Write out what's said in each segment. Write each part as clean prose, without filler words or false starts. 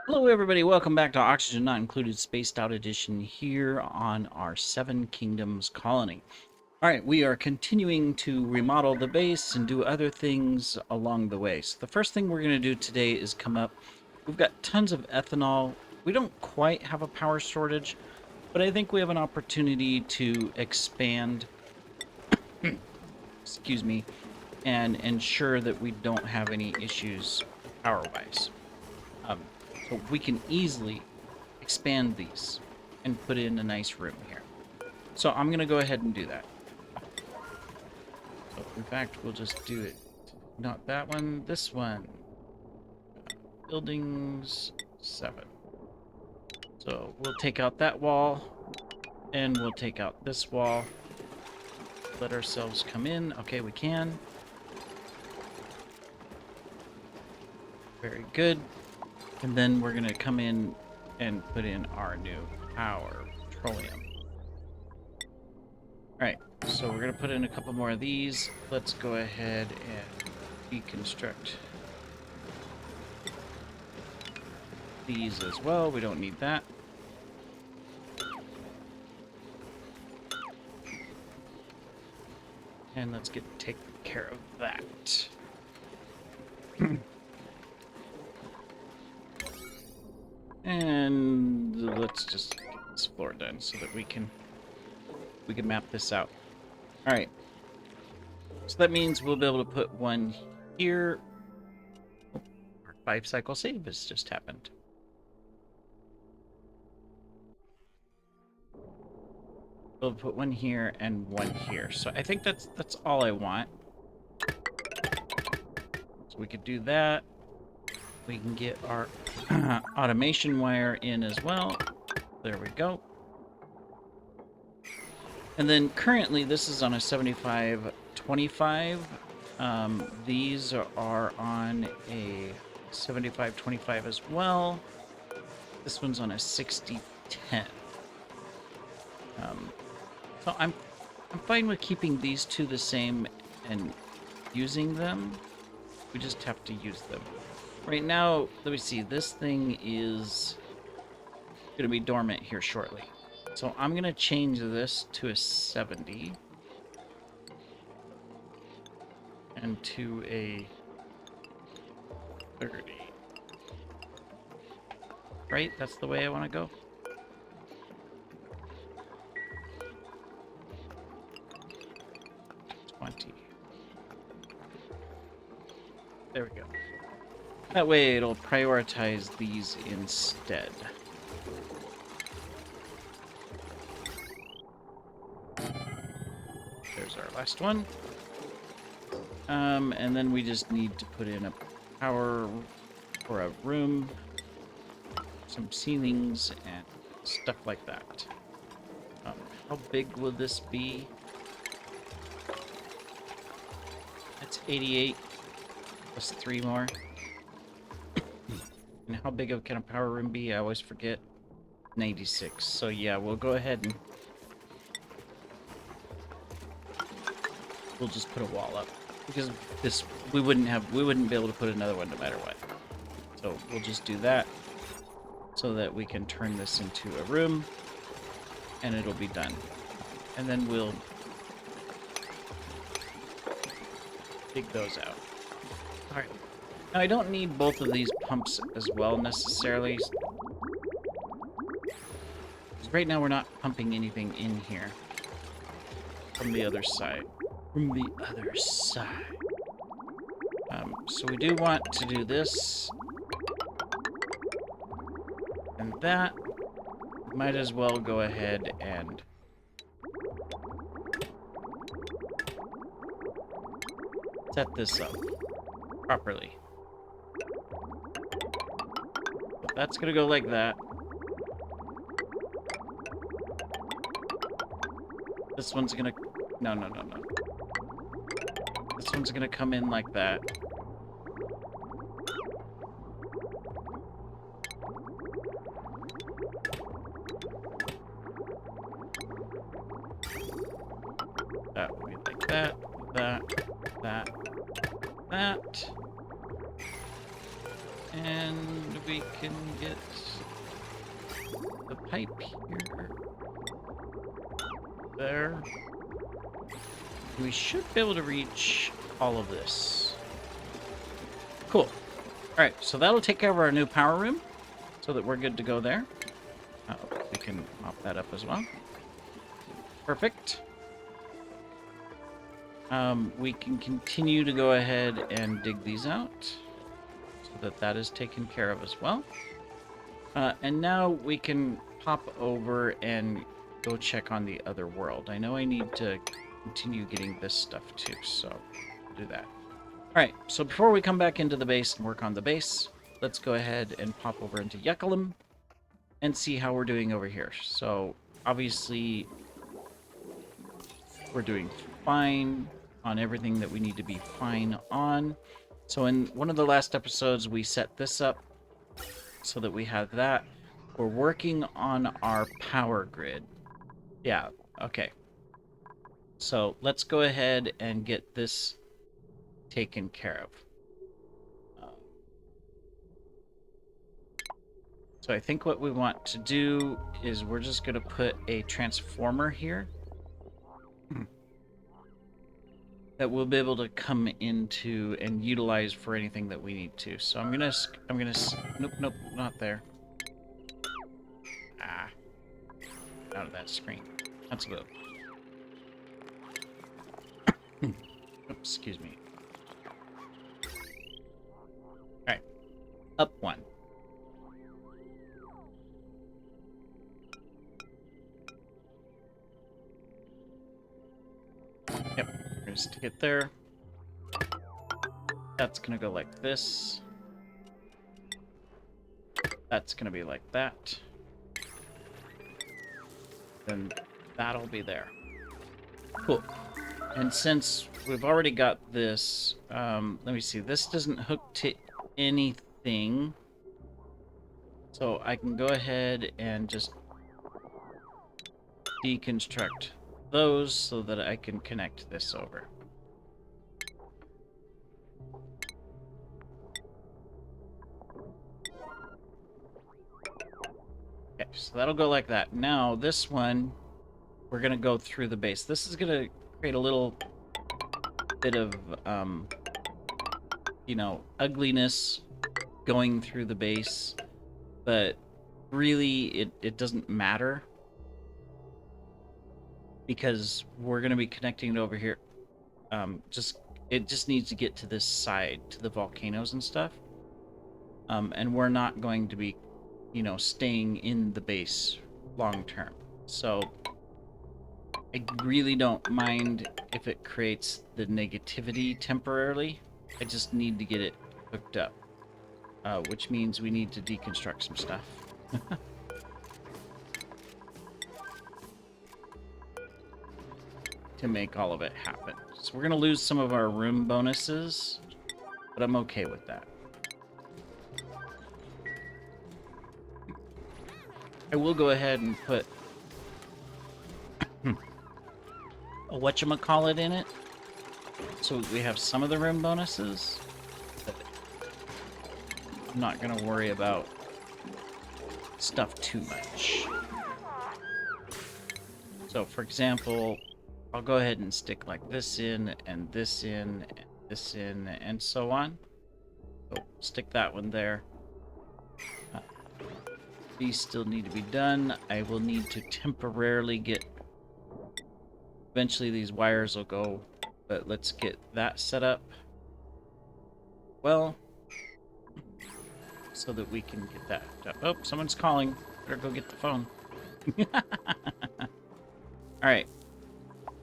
Hello, everybody. Welcome back to Oxygen Not Included Spaced Out Edition here on our Seven Kingdoms colony. All right, we are continuing to remodel the base and do other things along the way. So the first thing we're going to do today is come up. We've got tons of ethanol. We don't quite have a power shortage, but I think we have an opportunity to expand, excuse me, and ensure that we don't have any issues power-wise. So we can easily expand these and put in a nice room here. So I'm going to go ahead and do that. So in fact, we'll just do it. Not that one, this one. Buildings 7. So we'll take out that wall and we'll take out this wall. Let ourselves come in. Okay, we can. Very good. And then we're going to come in and put in our new power petroleum. Alright, so we're going to put in a couple more of these. Let's go ahead and deconstruct these as well. We don't need that. And let's take care of that. And let's just get this floor done so that we can map this out. All right. So that means we'll be able to put one here. Oh, our 5-cycle save has just happened. We'll put one here and one here. So I think that's all I want. So we could do that. We can get our automation wire in as well. There we go. And then currently this is on a 75-25. These are on a 75-25 as well. This one's on a 60-10. So I'm fine with keeping these two the same and using them. We just have to use them. Right now, let me see, this thing is going to be dormant here shortly. So I'm going to change this to a 70. And to a 30. Right? That's the way I want to go? There we go. That way it'll prioritize these instead. There's our last one. And then we just need to put in a power for a room, some ceilings, and stuff like that. How big will this be? That's 88 plus 3 more. And how big of can a power room be? I always forget. 96. So yeah, we'll go ahead and we'll just put a wall up because this we wouldn't be able to put another one no matter what. So we'll just do that so that we can turn this into a room and it'll be done. And then we'll dig those out. All right. Now I don't need both of these pumps as well necessarily. Because right now we're not pumping anything in here from the other side. So we do want to do this and that. Might as well go ahead and set this up properly. But that's gonna go like that. This one's gonna... No. This one's gonna come in like that. That would be like that, that. And we can get get the pipe here. There. We should be able to reach all of this. Cool. Alright, so that'll take care of our new power room, so that we're good to go there. We can mop that up as well. Perfect. We can continue to go ahead and dig these out, so that that is taken care of as well. And now we can pop over and go check on the other world. I know I need to continue getting this stuff too, so do that. Alright, so before we come back into the base and work on the base, let's go ahead and pop over into Yekilum and see how we're doing over here. So, obviously, we're doing fine on everything that we need to be fine on. So in one of the last episodes, we set this up so that we have that. We're working on our power grid. Yeah, okay. So let's go ahead and get this taken care of. So I think what we want to do is we're just going to put a transformer here that we'll be able to come into and utilize for anything that we need to. So I'm gonna, nope, not there. Ah, out of that screen. Let's go. Oops, excuse me. Alright. Up one. Yep, we're gonna stick it there. That's gonna go like this. That's gonna be like that. Then that'll be there. Cool. And since we've already got this, let me see, this doesn't hook to anything. So I can go ahead and just deconstruct those so that I can connect this over. Okay, so that'll go like that. Now, this one, we're going to go through the base. This is going to create a little bit of, you know, ugliness going through the base, but really it doesn't matter because we're going to be connecting it over here. It just needs to get to this side, to the volcanoes and stuff. And we're not going to be, you know, staying in the base long term. So I really don't mind if it creates the negativity temporarily. I just need to get it hooked up, which means we need to deconstruct some stuff. To make all of it happen. So we're going to lose some of our room bonuses, but I'm okay with that. I will go ahead and put a whatchamacallit in it, so we have some of the room bonuses. But I'm not going to worry about stuff too much. So, for example, I'll go ahead and stick like this in, and this in, and this in, and so on. So stick that one there. These still need to be done. I will need to temporarily get... Eventually these wires will go, but let's get that set up well, so that we can get that done. Oh, someone's calling. Better go get the phone. Alright.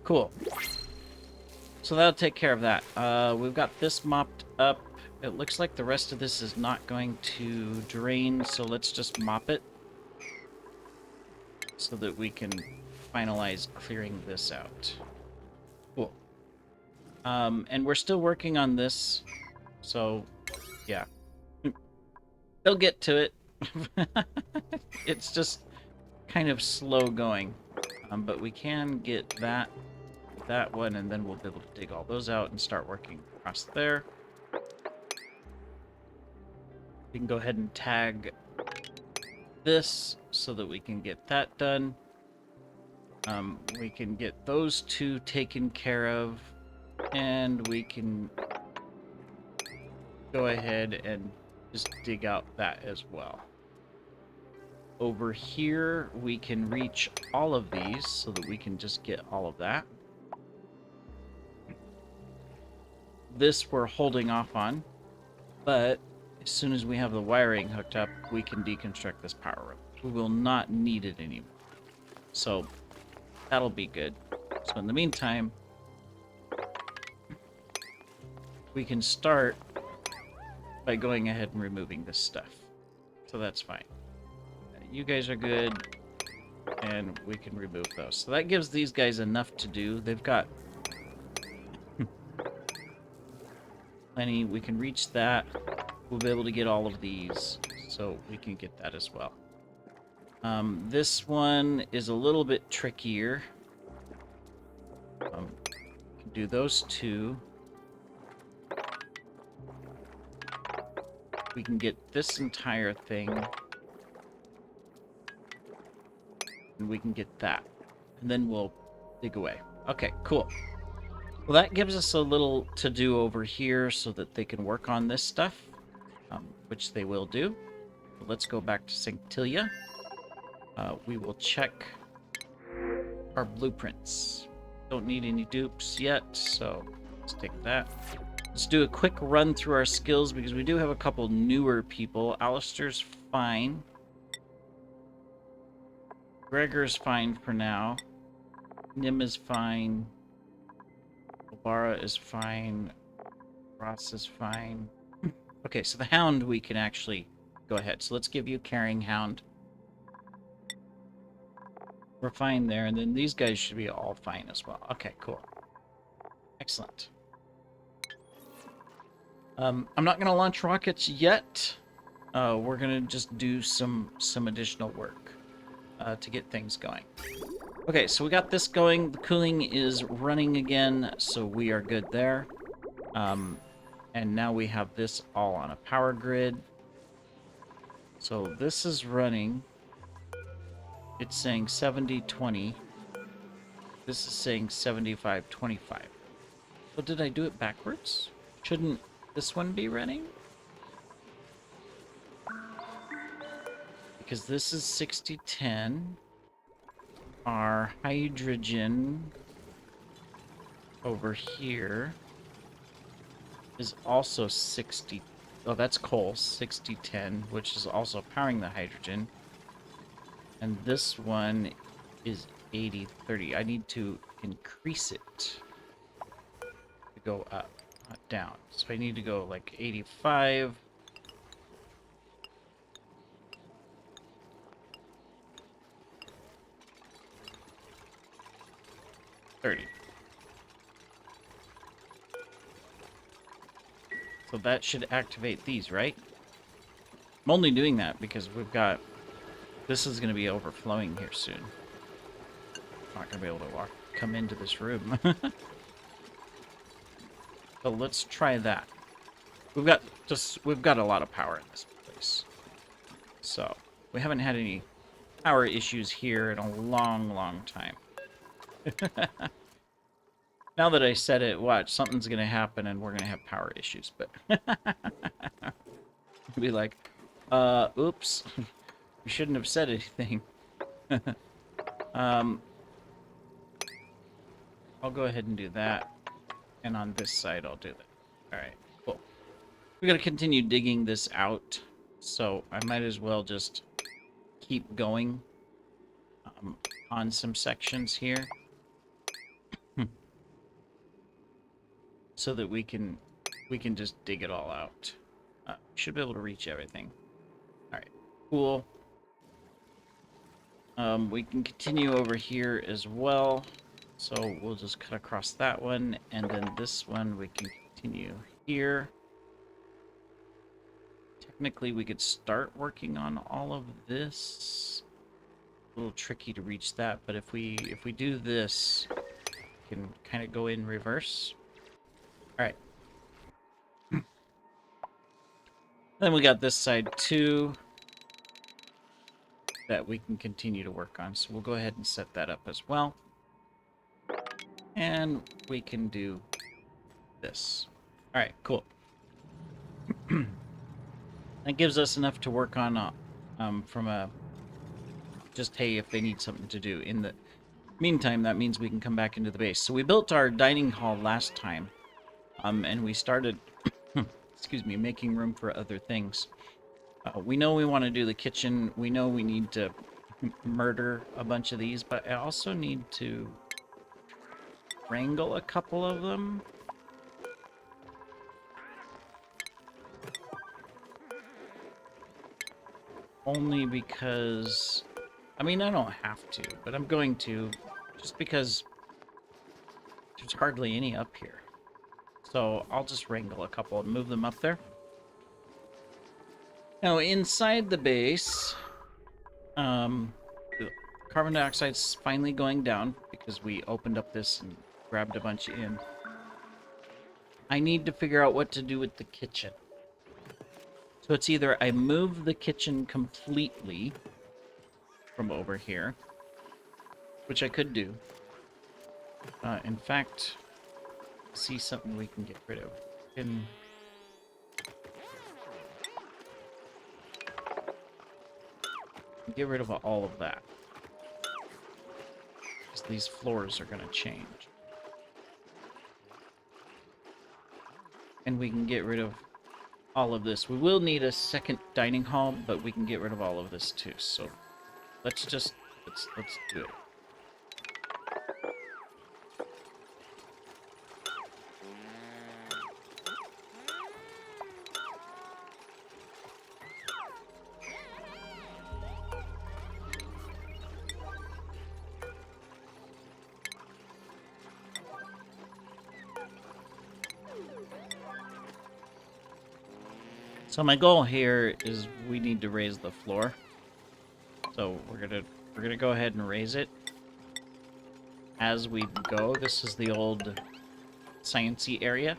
Cool. So that'll take care of that. We've got this mopped up. It looks like the rest of this is not going to drain, so let's just mop it so that we can finalize clearing this out. Cool. And we're still working on this, so yeah. They'll get to it. It's just kind of slow going. But we can get that one, and then we'll be able to dig all those out and start working across there. We can go ahead and tag this so that we can get that done. We can get those two taken care of, and we can go ahead and just dig out that as well. Over here, we can reach all of these so that we can just get all of that. This we're holding off on, but as soon as we have the wiring hooked up, we can deconstruct this power room. We will not need it anymore. So that'll be good. So in the meantime, we can start by going ahead and removing this stuff. So that's fine. You guys are good, and we can remove those. So that gives these guys enough to do. They've got plenty. We can reach that. We'll be able to get all of these, so we can get that as well. This one is a little bit trickier. We can do those two. We can get this entire thing. And we can get that. And then we'll dig away. Okay, cool. Well, that gives us a little to do over here so that they can work on this stuff, which they will do. But let's go back to Sanctilia. We will check our blueprints. Don't need any dupes yet, so let's take that. Let's do a quick run through our skills because we do have a couple newer people. Alistair's fine. Gregor's fine for now. Nim is fine. Obara is fine. Ross is fine. Okay, so the Hound we can actually go ahead. So let's give you Carrying Hound. We're fine there, and then these guys should be all fine as well. Okay, cool. Excellent. I'm not going to launch rockets yet. We're going to just do some additional work to get things going. Okay, so we got this going. The cooling is running again, so we are good there. And now we have this all on a power grid. So this is running. It's saying 70-20. This is saying 75-25. So did I do it backwards? Shouldn't this one be running? Because this is 60-10. Our hydrogen over here is also 60. Oh, that's coal, 60-10, which is also powering the hydrogen. And this one is 80-30. I need to increase it to go up, not down. So I need to go like 85. So that should activate these, right? I'm only doing that because we've got... This is going to be overflowing here soon. I'm not going to be able to come into this room. So let's try that. We've got a lot of power in this place. So we haven't had any power issues here in a long time. Now that I said it, watch, something's going to happen and we're going to have power issues, but... be like, oops, we shouldn't have said anything. I'll go ahead and do that, and on this side I'll do that. Alright, cool. We're going to continue digging this out, so I might as well just keep going on some sections here. So that we can just dig it all out. Should be able to reach everything. Alright, cool. We can continue over here as well. So we'll just cut across that one, and then this one we can continue here. Technically we could start working on all of this. A little tricky to reach that, but if we do this, we can kind of go in reverse. Alright. Then we got this side too. that we can continue to work on. So we'll go ahead and set that up as well. And we can do this. All right, cool. That gives us enough to work on from a just, hey, if they need something to do. In the meantime, that means we can come back into the base. So we built our dining hall last time, and we started, excuse me, making room for other things. We know we want to do the kitchen. We know we need to murder a bunch of these, but I also need to wrangle a couple of them. Only because, I mean, I don't have to, but I'm going to, just because there's hardly any up here. So I'll just wrangle a couple and move them up there. Now, inside the base, the carbon dioxide's finally going down because we opened up this and grabbed a bunch in. I need to figure out what to do with the kitchen. So it's either I move the kitchen completely from over here, which I could do. In fact, see something we can get rid of. Get rid of all of that. Because these floors are going to change. And we can get rid of all of this. We will need a second dining hall, but we can get rid of all of this too. So let's do it. So my goal here is we need to raise the floor. So we're gonna go ahead and raise it as we go. This is the old sciencey area.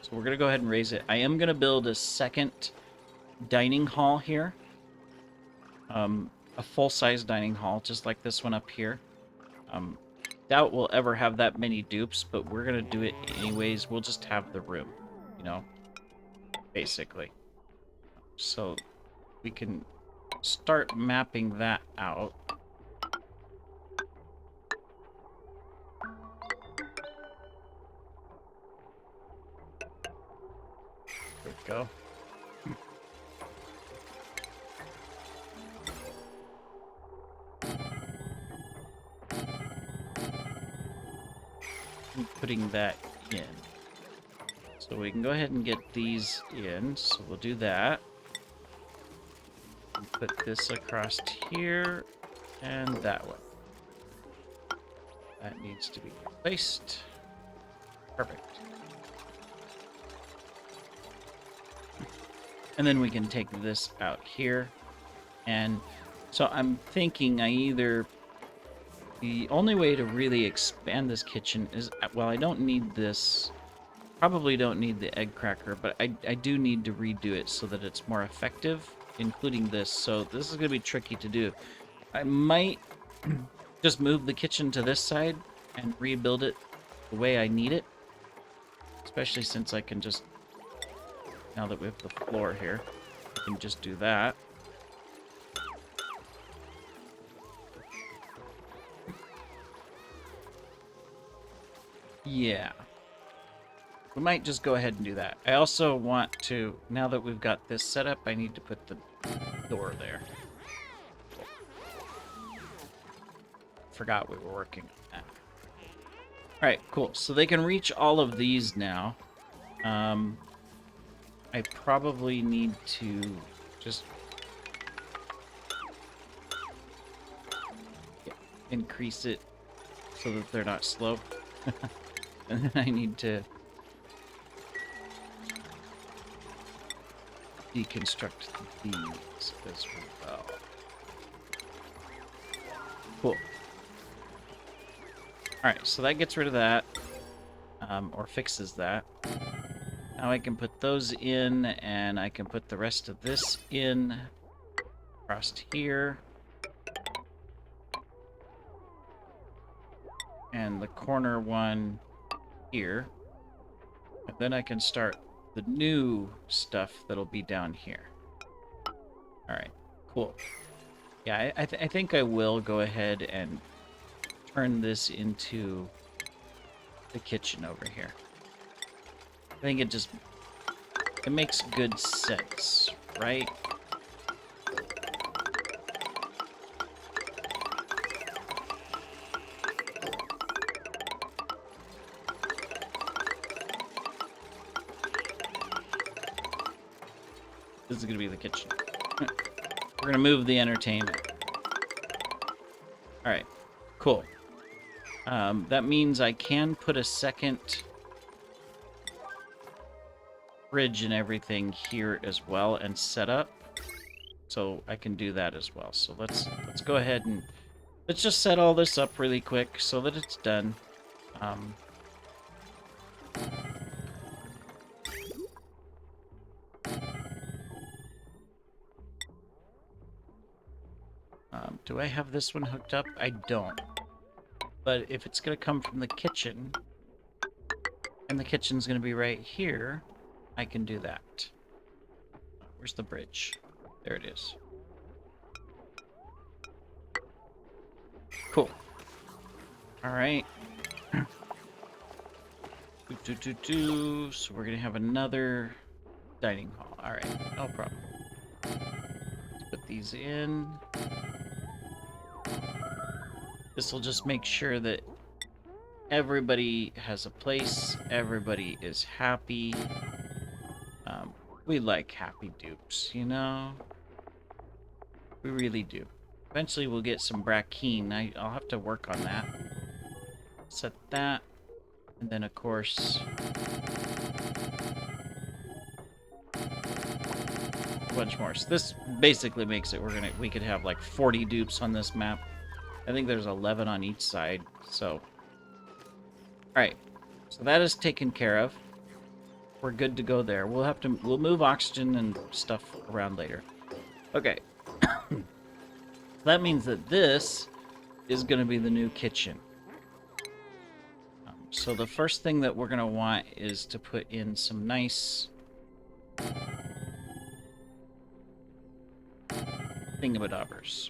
So we're gonna go ahead and raise it. I am gonna build a second dining hall here. A full-size dining hall, just like this one up here. Doubt we'll ever have that many dupes, but we're gonna do it anyways. We'll just have the room, you know, basically. So we can start mapping that out. There we go. I'm putting that in. So we can go ahead and get these in. So we'll do that. Put this across here and that one. That needs to be replaced. Perfect. And then we can take this out here. And so I'm thinking the only way to really expand this kitchen is, well, I don't need this. Probably don't need the egg cracker, but I do need to redo it so that it's more effective, including this. So this is going to be tricky to do. I might just move the kitchen to this side and rebuild it the way I need it. Especially since I can just, now that we have the floor here, I can just do that. Yeah. We might just go ahead and do that. I also want to, now that we've got this set up, I need to put the door there. Forgot we were working on that. Alright, cool. So they can reach all of these now. I probably need to just increase it so that they're not slow. And then I need to deconstruct these as well. Cool. Alright, so that gets rid of that. Or fixes that. Now I can put those in, and I can put the rest of this in across here. and the corner one here. And then I can start the new stuff that'll be down here. All right, cool. Yeah, I think I will go ahead and turn this into the kitchen over here. I think it makes good sense, right? This is gonna be the kitchen. We're gonna move the entertainment. All right, cool. That means I can put a second fridge and everything here as well and set up. So I can do that as well. So let's go ahead and let's just set all this up really quick so that it's done. Do I have this one hooked up? I don't. But if it's going to come from the kitchen, and the kitchen's going to be right here, I can do that. Where's the bridge? There it is. Cool. All right. So we're going to have another dining hall. All right, no problem. Let's put these in. This will just make sure that everybody has a place, everybody is happy. We like happy dupes, you know? We really do. Eventually we'll get some Brackeen. I'll have to work on that. Set that. And then of course... a bunch more. So this basically makes it we could have like 40 dupes on this map. I think there's 11 on each side, so... Alright, so that is taken care of. We're good to go there. We'll move oxygen and stuff around later. Okay. That means that this is going to be the new kitchen. So the first thing that we're going to want is to put in some nice... thingamadobbers.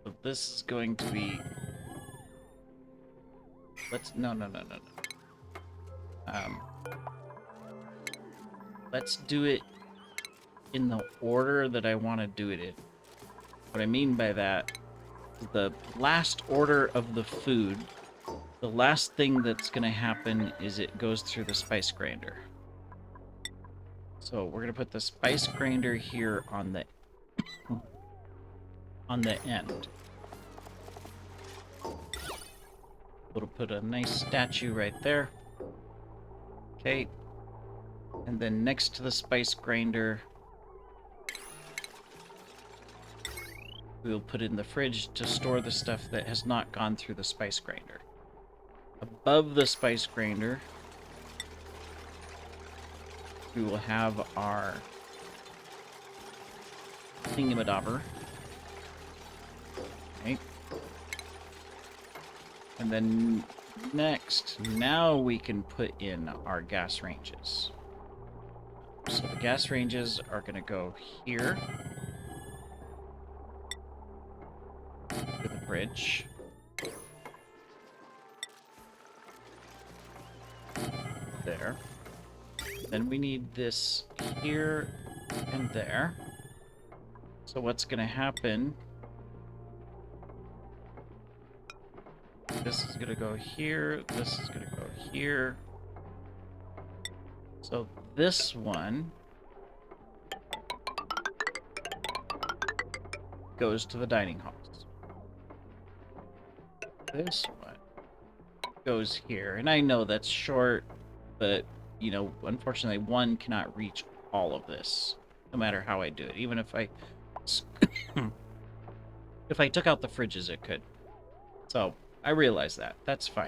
So this is going to be... No. Let's do it in the order that I want to do it in. What I mean by that is the last order of the food, the last thing that's going to happen is it goes through the spice grinder. So we're going to put the spice grinder here on the end. We'll put a nice statue right there. Okay. And then next to the spice grinder, we'll put in the fridge to store the stuff that has not gone through the spice grinder. Above the spice grinder, we will have our thingamadobber. Okay. And then next, now we can put in our gas ranges. So the gas ranges are going to go here to the bridge. There. Then we need this here and there. So what's going to happen... This is going to go here. This is going to go here. So this one goes to the dining halls. This one goes here. And I know that's short, but, you know, unfortunately one cannot reach all of this, no matter how I do it. Even if I... if I took out the fridges, it could. So... I realize that. That's fine.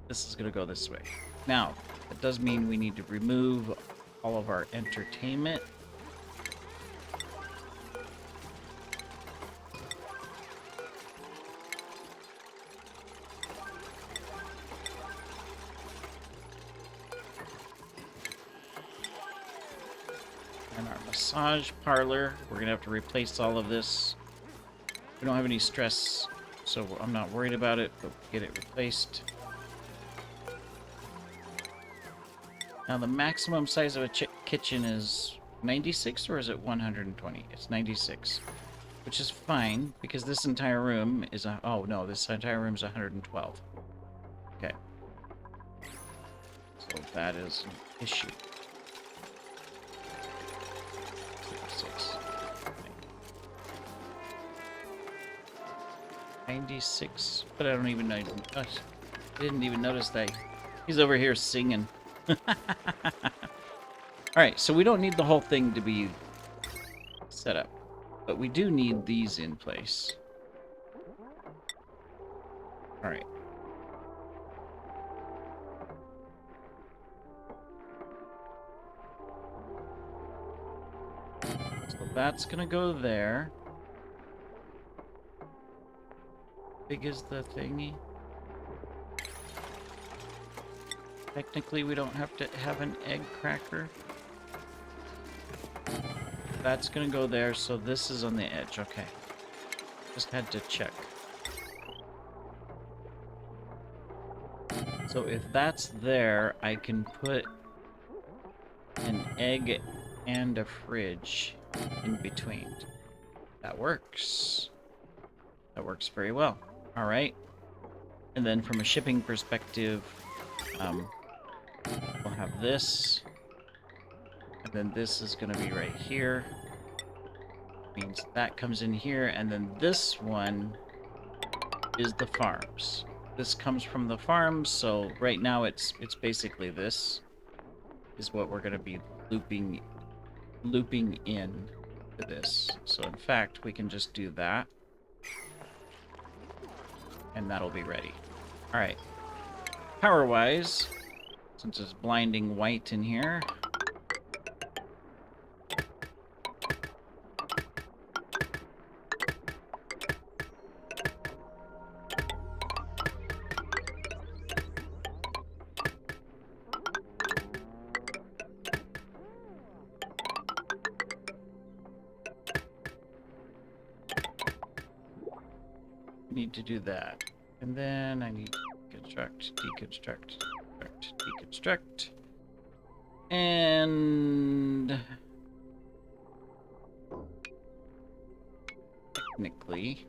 This is going to go this way. Now, that does mean we need to remove all of our entertainment. on our massage parlor. We're gonna have to replace all of this. We don't have any stress, so I'm not worried about it, but get it replaced. Now the maximum size of a kitchen is 96, or is it 120? It's 96, which is fine because this entire room is a. Oh no, this entire room is 112. Okay, so that is an issue. 6. 96, but I don't even know. I didn't even notice that. He's over here singing. Alright, so we don't need the whole thing to be set up, but we do need these in place. Alright. So that's gonna go there. Big is the thingy. Technically, we don't have to have an egg cracker. That's gonna go there, so this is on the edge. Okay. Just had to check. So if that's there, I can put an egg and a fridge in between. That works. That works very well. All right. And then from a shipping perspective, we'll have this. And then this is going to be right here. Means that comes in here. And then this one is the farms. This comes from the farms, so right now it's basically this is what we're going to be looping in to this. So in fact, we can just do that. And that'll be ready. All right. Power-wise, since it's blinding white in here, need to do that. And then I need to construct, deconstruct, deconstruct. And technically,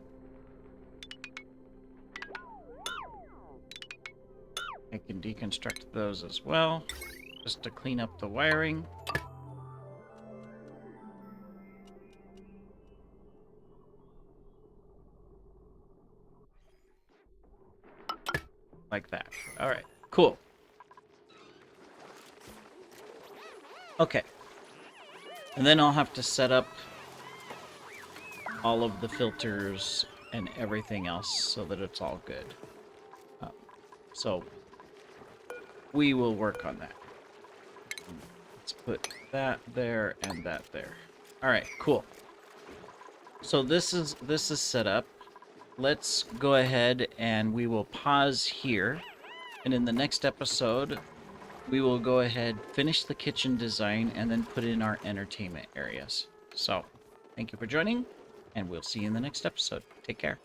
I can deconstruct those as well, just to clean up the wiring. Like that. All right, cool. Okay. And then I'll have to set up all of the filters and everything else so that it's all good. So we will work on that. Let's put that there and that there. All right, cool. So this is set up. Let's go ahead and we will pause here. And in the next episode, we will go ahead, finish the kitchen design, and then put in our entertainment areas. So, thank you for joining, and we'll see you in the next episode. Take care.